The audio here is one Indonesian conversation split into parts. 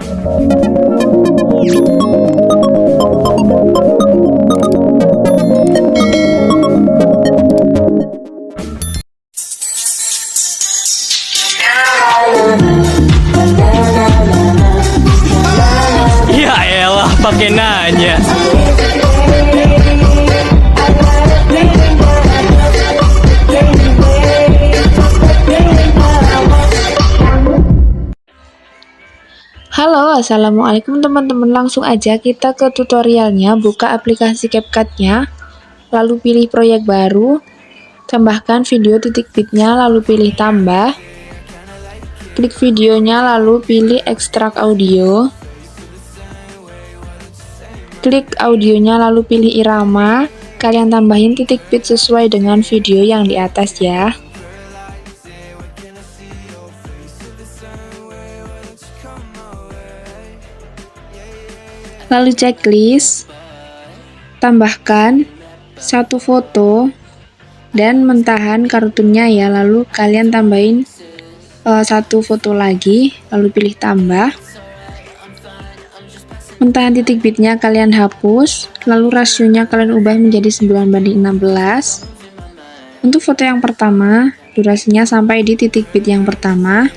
Ya elah, pakai nanya. Halo, assalamualaikum teman-teman. Langsung aja kita ke tutorialnya. Buka aplikasi CapCut-nya, lalu pilih proyek baru, tambahkan video titik bitnya, lalu pilih tambah, klik videonya, lalu pilih ekstrak audio, klik audionya, lalu pilih irama. Kalian tambahin titik bit sesuai dengan video yang di atas ya. Lalu checklist, tambahkan satu foto dan mentahan kartunnya ya. Lalu kalian tambahin satu foto lagi, lalu pilih tambah. Mentahan titik bitnya kalian hapus, lalu rasionya kalian ubah menjadi 9:16. Untuk foto yang pertama, durasinya sampai di titik bit yang pertama.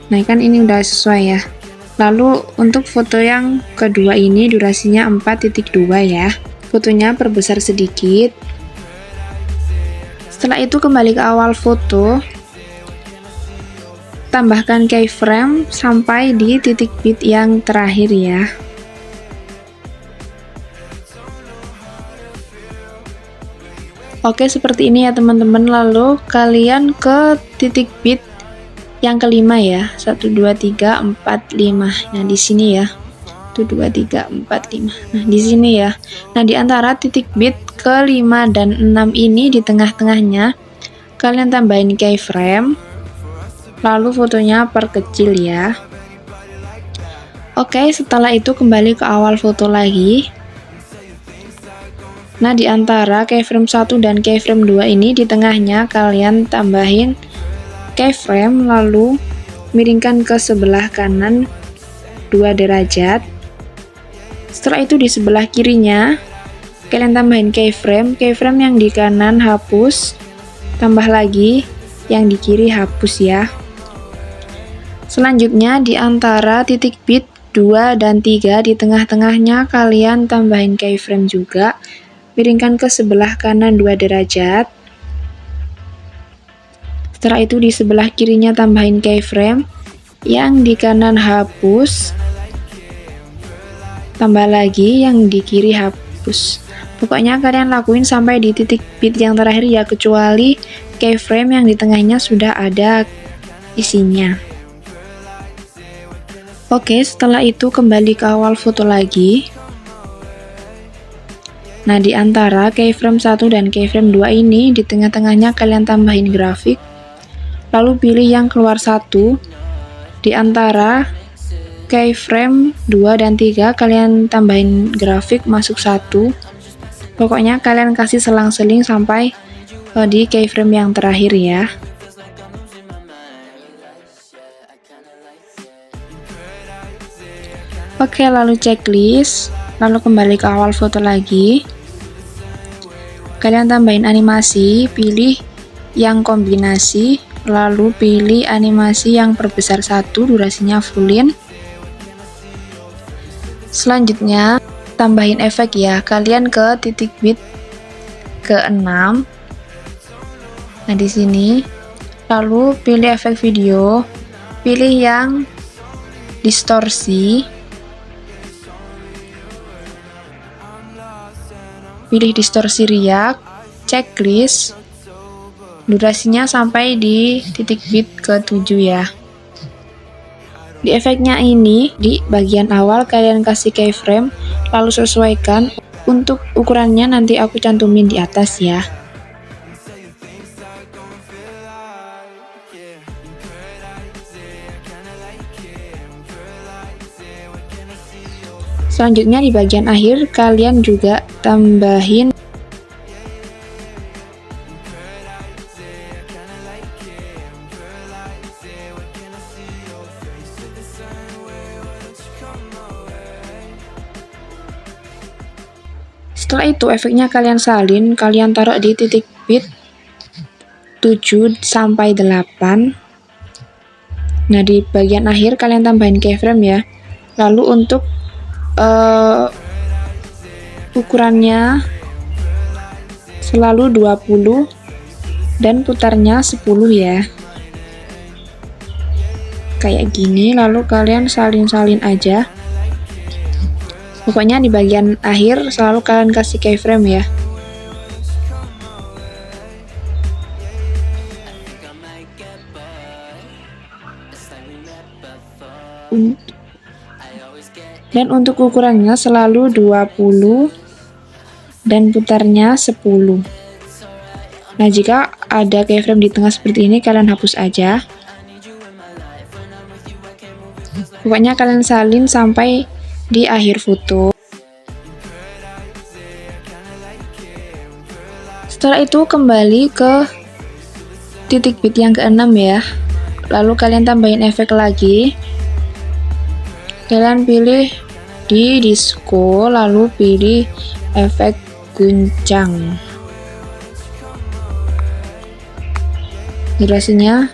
Nah kan ini udah sesuai ya. Lalu untuk foto yang kedua ini durasinya 4:2 ya. Fotonya perbesar sedikit. Setelah itu kembali ke awal foto. Tambahkan keyframe sampai di titik bit yang terakhir ya. Oke, seperti ini ya teman-teman. Lalu kalian ke titik bit yang kelima ya, 1 2 3 4 5. Nah di sini ya, 1 2 3 4 5. Nah di sini ya. Nah di antara titik bit ke-5 dan 6 ini, di tengah-tengahnya kalian tambahin keyframe, lalu fotonya perkecil ya. Oke, setelah itu kembali ke awal foto lagi. Nah di antara keyframe 1 dan keyframe 2 ini, di tengahnya kalian tambahin keyframe, lalu miringkan ke sebelah kanan 2 derajat. Setelah itu di sebelah kirinya kalian tambahin keyframe yang di kanan hapus, tambah lagi yang di kiri hapus ya. Selanjutnya di antara titik bit 2 dan 3, di tengah-tengahnya kalian tambahin keyframe juga, miringkan ke sebelah kanan 2 derajat. Setelah itu di sebelah kirinya tambahin keyframe, yang di kanan hapus, tambah lagi yang di kiri hapus. Pokoknya kalian lakuin sampai di titik bit yang terakhir ya, kecuali keyframe yang di tengahnya sudah ada isinya. Oke, setelah itu kembali ke awal foto lagi. Nah di antara keyframe 1 dan keyframe 2 ini, di tengah-tengahnya kalian tambahin grafik, lalu pilih yang keluar satu. Di antara keyframe 2 dan 3 kalian tambahin grafik masuk satu. Pokoknya kalian kasih selang-seling sampai di keyframe yang terakhir ya. Oke, lalu checklist, lalu kembali ke awal foto lagi. Kalian tambahin animasi, pilih yang kombinasi, lalu pilih animasi yang perbesar 1, durasinya fullin. Selanjutnya tambahin efek ya, kalian ke titik bit ke-6. Nah di sini, lalu pilih efek video, pilih yang distorsi, pilih distorsi riak, checklist, durasinya sampai di titik bit ke-7 ya. Di efeknya ini, di bagian awal kalian kasih keyframe, lalu sesuaikan. Untuk ukurannya nanti aku cantumin di atas ya. Selanjutnya di bagian akhir kalian juga tambahin Setelah itu efeknya kalian salin, kalian taruh di titik bit 7 sampai 8. Nah, di bagian akhir kalian tambahin keyframe ya. Lalu untuk ukurannya selalu 20 dan putarnya 10 ya. Kayak gini, lalu kalian salin-salin aja. Pokoknya di bagian akhir selalu kalian kasih keyframe ya. Dan untuk ukurannya selalu 20 dan putarnya 10. Nah, jika ada keyframe di tengah seperti ini, kalian hapus aja. Pokoknya kalian salin sampai di akhir foto. Setelah itu kembali ke titik bit yang ke-6 ya. Lalu kalian tambahin efek lagi. Kalian pilih di disco, lalu pilih efek guncang. Durasinya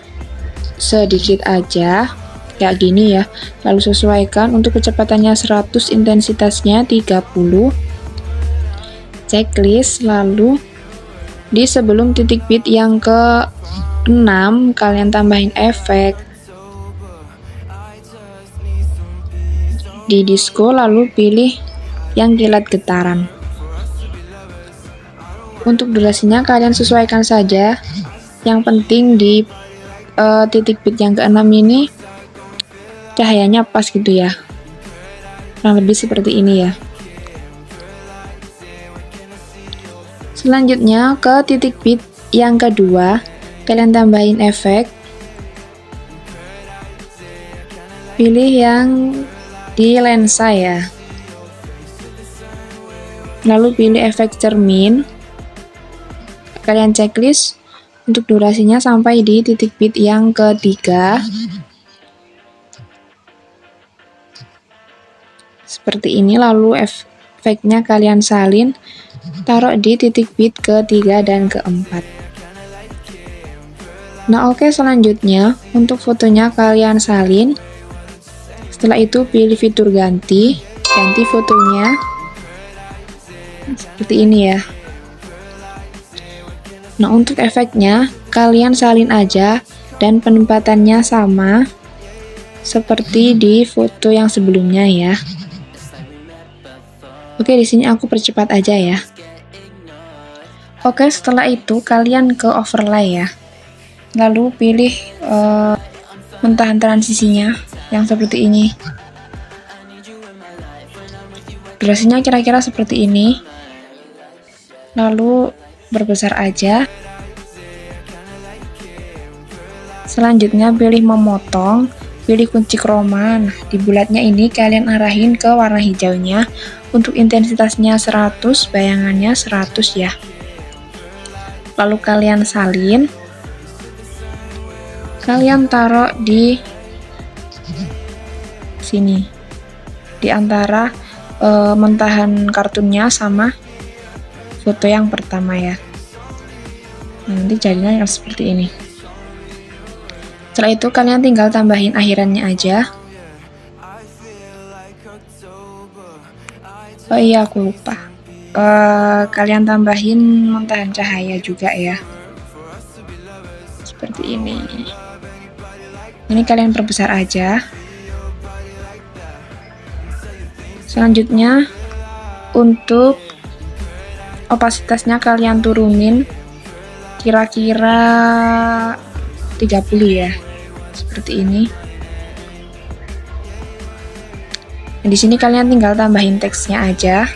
sedikit aja, kayak gini ya. Lalu sesuaikan untuk kecepatannya 100, intensitasnya 30. Checklist, lalu di sebelum titik bit yang ke-6 kalian tambahin efek di disco, lalu pilih yang kilat getaran. Untuk durasinya kalian sesuaikan saja. Yang penting di titik bit yang ke-6 ini cahayanya pas gitu ya, kurang lebih seperti ini ya. Selanjutnya ke titik bit yang kedua, kalian tambahin efek, pilih yang di lensa ya, lalu pilih efek cermin. Kalian checklist untuk durasinya sampai di titik bit yang ketiga. Seperti ini, lalu efeknya kalian salin, taruh di titik bit ketiga dan keempat. Nah, oke, selanjutnya untuk fotonya kalian salin. Setelah itu pilih fitur ganti fotonya seperti ini ya. Nah, untuk efeknya kalian salin aja dan penempatannya sama seperti di foto yang sebelumnya ya. Oke, di sini aku percepat aja ya. Oke, setelah itu kalian ke overlay ya. Lalu pilih mentahan transisinya yang seperti ini. Durasinya kira-kira seperti ini. Lalu berbesar aja. Selanjutnya pilih memotong, pilih kunci chroma. Nah, di bulatnya ini kalian arahin ke warna hijaunya. Untuk intensitasnya 100, bayangannya 100 ya. Lalu kalian salin. Kalian taruh di sini. Di antara mentahan kartunnya sama foto yang pertama ya. Nah, nanti jadinya seperti ini. Setelah itu kalian tinggal tambahin akhirannya aja. Oh iya, aku lupa. Kalian tambahin montahan cahaya juga ya. Seperti ini. Ini kalian perbesar aja. Selanjutnya untuk opasitasnya kalian turunin kira-kira 30 ya. Seperti ini. Nah, di sini kalian tinggal tambahin teksnya aja.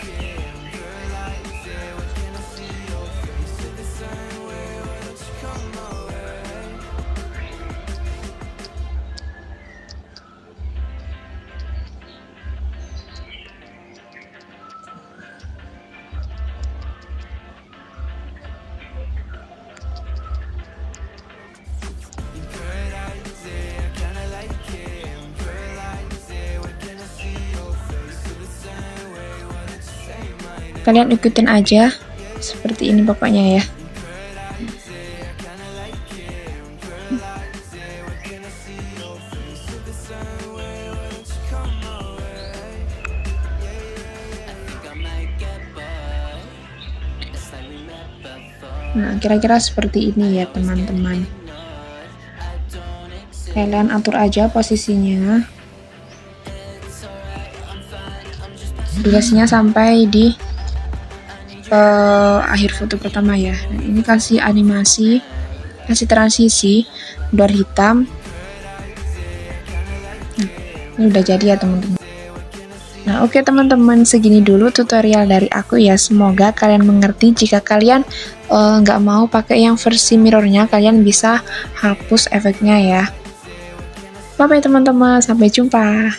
kalian ikutin aja seperti ini pokoknya ya. Nah, kira-kira seperti ini ya teman-teman. Kalian atur aja posisinya. Durasinya sampai di akhir foto pertama ya. Nah, ini kasih animasi, kasih transisi, blur hitam. Nah, ini udah jadi ya teman-teman. Nah, oke teman-teman, segini dulu tutorial dari aku ya. Semoga kalian mengerti. Jika kalian nggak mau pakai yang versi mirrornya, kalian bisa hapus efeknya ya. Bye bye teman-teman, sampai jumpa.